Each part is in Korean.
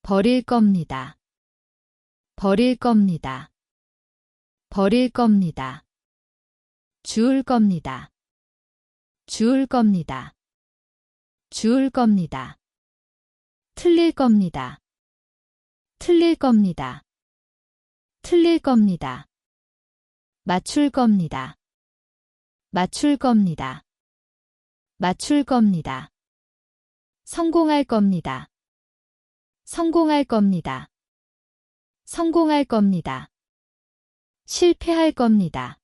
버릴 겁니다. 버릴 겁니다. 버릴 겁니다. 주울 겁니다. 주울 겁니다. 주울 겁니다. 틀릴 겁니다. 틀릴 겁니다. 틀릴 겁니다. 맞출 겁니다. 맞출 겁니다. 맞출 겁니다. 성공할 겁니다. 성공할 겁니다. 성공할 겁니다. 실패할 겁니다.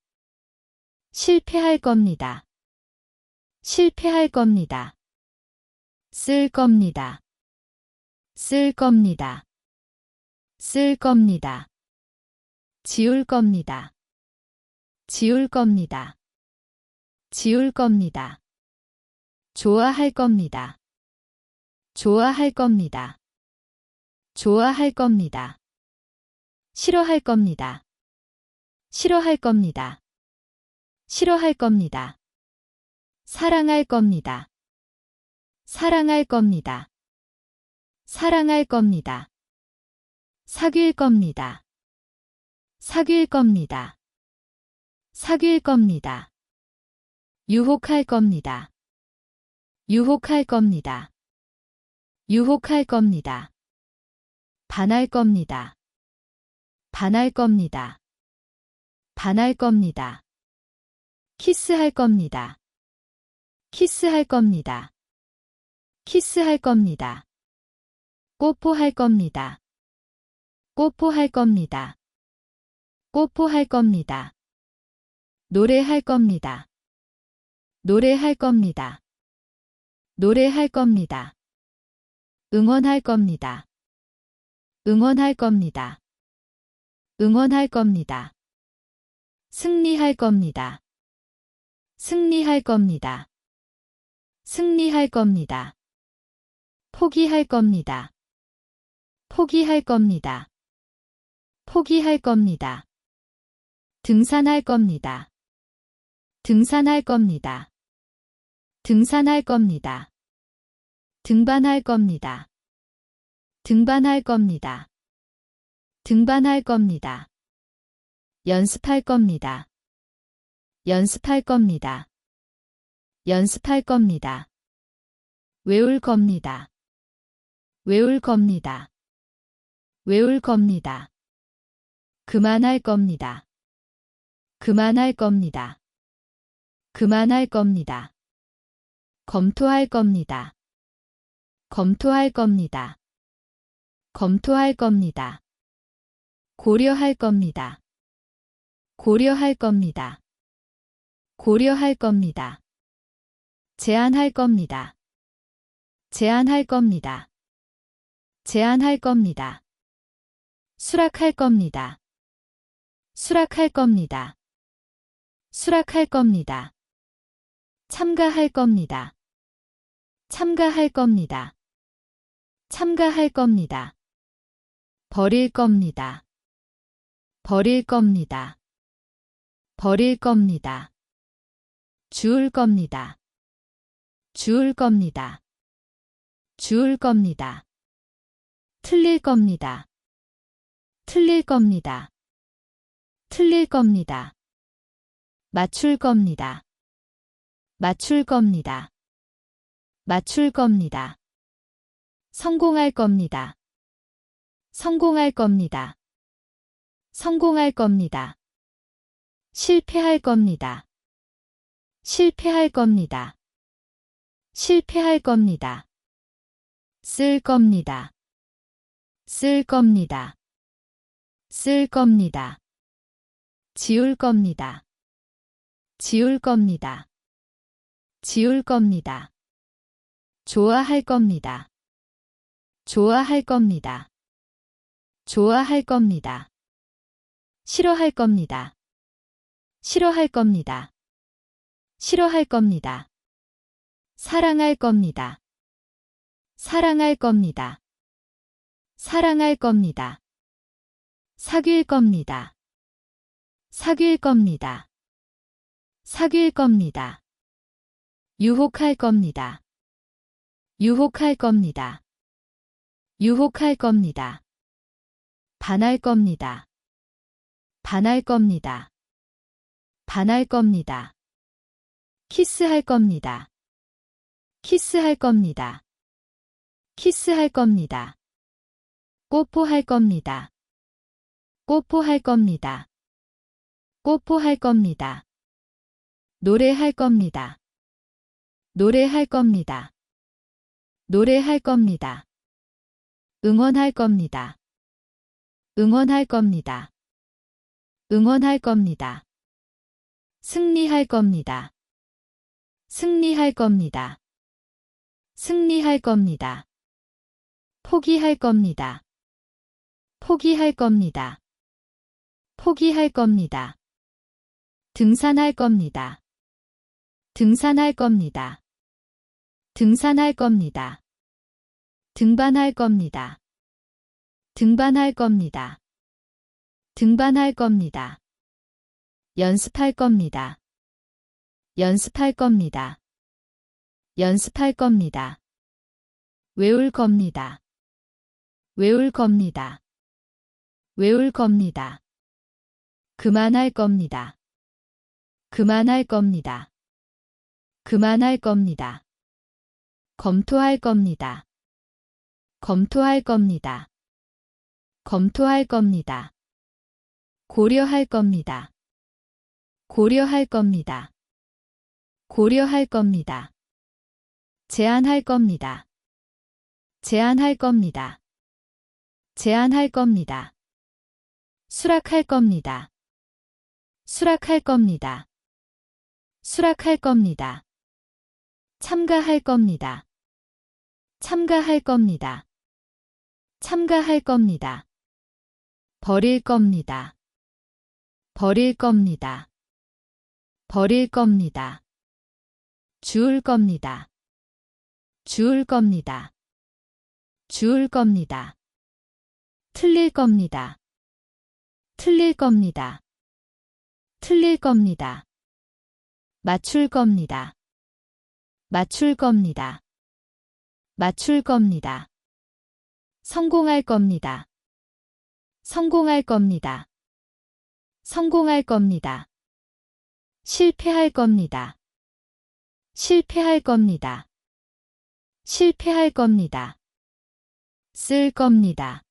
실패할 겁니다. 실패할 겁니다. 쓸 겁니다. 쓸 겁니다. 쓸 겁니다. 지울 겁니다. 지울 겁니다. 지울 겁니다. 좋아할 겁니다. 좋아할 겁니다. 좋아할 겁니다. 싫어할 겁니다. 싫어할 겁니다. 싫어할 겁니다. 사랑할 겁니다. 사랑할 겁니다. 사랑할 겁니다. 사귈 겁니다. 사귈 겁니다. 사귈 겁니다. 유혹할 겁니다. 유혹할 겁니다. 유혹할 겁니다. 반할 겁니다. 반할 겁니다. 반할 겁니다. 키스할 겁니다. 키스할 겁니다. 키스할 겁니다. 뽀뽀할 겁니다. 뽀뽀할 겁니다. 뽀뽀할 겁니다. 노래할 겁니다. 노래할 겁니다. 노래할 겁니다. 응원할 겁니다. 응원할 겁니다. 응원할 겁니다. 승리할 겁니다. 승리할 겁니다. 승리할 겁니다. 포기할 겁니다. 포기할 겁니다. 포기할 겁니다. 등산할 겁니다. 등산할 겁니다. 등산할 겁니다. 등반할 겁니다. 등반할 겁니다. 등반할 겁니다. 연습할 겁니다. 연습할 겁니다. 연습할 겁니다. 외울 겁니다. 외울 겁니다. 외울 겁니다. 그만할 겁니다. 그만할 겁니다. 그만할 겁니다. 검토할 겁니다. 검토할 겁니다. 검토할 겁니다. 고려할 겁니다. 고려할 겁니다. 고려할 겁니다. 제안할 겁니다. 제안할 겁니다. 제안할 겁니다. 수락할 겁니다. 수락할 겁니다. 수락할 겁니다. 참가할 겁니다. 참가할 겁니다. 참가할 겁니다. 버릴 겁니다. 버릴 겁니다. 버릴 겁니다. 주울 겁니다. 주울 겁니다. 주울 겁니다. 틀릴 겁니다. 틀릴 겁니다. 틀릴 겁니다. 맞출 겁니다. 맞출 겁니다. 맞출 겁니다. 성공할 겁니다. 성공할 겁니다. 성공할 겁니다. 실패할 겁니다. 실패할 겁니다. 실패할 겁니다. 쓸 겁니다. 쓸 겁니다. 쓸 겁니다. 지울 겁니다. 지울 겁니다. 지울 겁니다. 좋아할 겁니다. 좋아할 겁니다. 좋아할 겁니다. 싫어할 겁니다. 싫어할 겁니다. 싫어할 겁니다. 사랑할 겁니다. 사랑할 겁니다. 사랑할 겁니다. 사귈 겁니다. 사귈 겁니다. 사귈 겁니다. 유혹할 겁니다. 유혹할 겁니다. 유혹할 겁니다. 반할 겁니다. 반할 겁니다. 반할 겁니다. 키스할 겁니다. 키스할 겁니다. 키스할 겁니다. 뽀뽀할 겁니다. 뽀뽀할 겁니다. 뽀뽀할 겁니다. 노래할 겁니다. 노래할 겁니다. 노래할 겁니다. 응원할 겁니다. 응원할 겁니다. 응원할 겁니다. 승리할 겁니다. 승리할 겁니다. 승리할 겁니다. 포기할 겁니다. 포기할 겁니다. 포기할 겁니다. 등산할 겁니다. 등산할 겁니다. 등산할 겁니다. 등반할 겁니다. 등반할 겁니다. 등반할 겁니다. 연습할 겁니다. 연습할 겁니다. 연습할 겁니다. 외울 겁니다. 외울 겁니다. 외울 겁니다. 그만할 겁니다. 그만할 겁니다. 그만할 겁니다. 검토할 겁니다. 검토할 겁니다. 검토할 겁니다. 고려할 겁니다. 고려할 겁니다. 고려할 겁니다. 제안할 겁니다. 제안할 겁니다. 제안할 겁니다. 수락할 겁니다. 수락할 겁니다. 수락할 겁니다. 참가할 겁니다. 참가할 겁니다. 참가할 겁니다. 버릴 겁니다. 버릴 겁니다. 버릴 겁니다. 주울 겁니다. 주울 겁니다. 주울 겁니다. 틀릴 겁니다. 틀릴 겁니다. 틀릴 겁니다. 맞출 겁니다. 맞출 겁니다. 맞출 겁니다. 성공할 겁니다. 성공할 겁니다. 성공할 겁니다. 실패할 겁니다. 실패할 겁니다. 실패할 겁니다. 쓸 겁니다.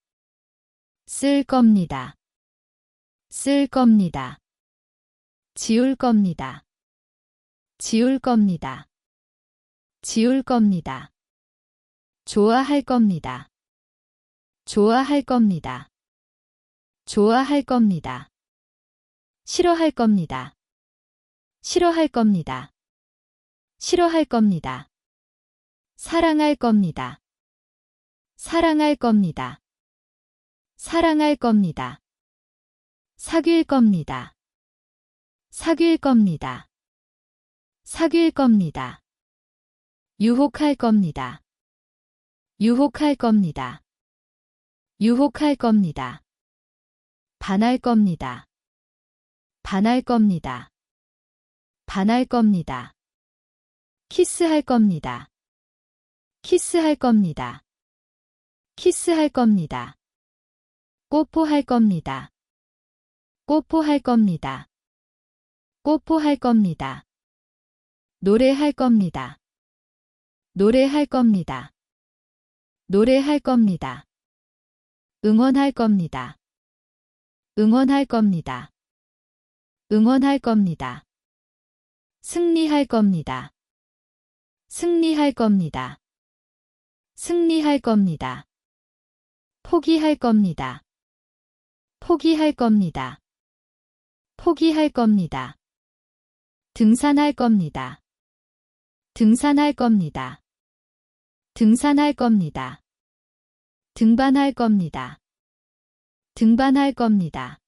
쓸 겁니다. 쓸 겁니다. 지울 겁니다. 지울 겁니다. 지울 겁니다. 좋아할 겁니다. 좋아할 겁니다. 좋아할 겁니다. 싫어할 겁니다. 싫어할 겁니다. 싫어할 겁니다. 사랑할 겁니다. 사랑할 겁니다. 사랑할 겁니다. 사귈 겁니다. 사귈 겁니다. 사귈 겁니다. 유혹할 겁니다. 유혹할 겁니다. 유혹할 겁니다. 반할 겁니다. 반할 겁니다. 반할 겁니다. 키스할 겁니다. 키스할 겁니다. 키스할 겁니다. 뽀뽀할 겁니다. 뽀뽀할 겁니다. 뽀뽀할 겁니다. 노래할 겁니다. 노래할 겁니다. 노래할 겁니다. 응원할 겁니다. 응원할 겁니다. 응원할 겁니다. 승리할 겁니다. 승리할 겁니다. 승리할 겁니다. 포기할 겁니다. 포기할 겁니다. 포기할 겁니다. 등산할 겁니다. 등산할 겁니다. 등산할 겁니다. 등반할 겁니다. 등반할 겁니다.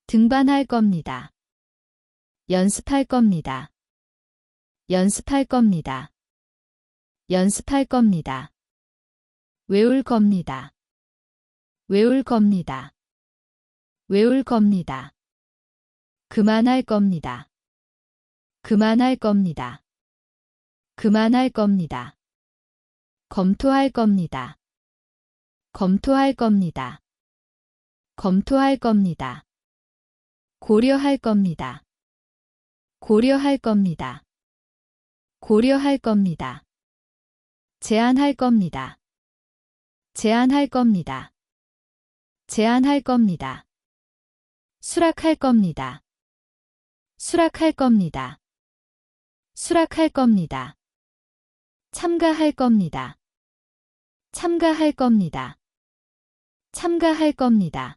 등반할 겁니다. 연습할 겁니다. 연습할 겁니다. 연습할 겁니다. 외울 겁니다. 외울 겁니다. 외울 겁니다. 그만할 겁니다. 그만할 겁니다. 그만할 겁니다. 검토할 겁니다. 검토할 겁니다. 검토할 겁니다. 고려할 겁니다. 고려할 겁니다. 고려할 겁니다. 제안할 겁니다. 제안할 겁니다. 제안할 겁니다. 수락할 겁니다. 수락할 겁니다. 수락할 겁니다. 참가할 겁니다. 참가할 겁니다. 참가할 겁니다.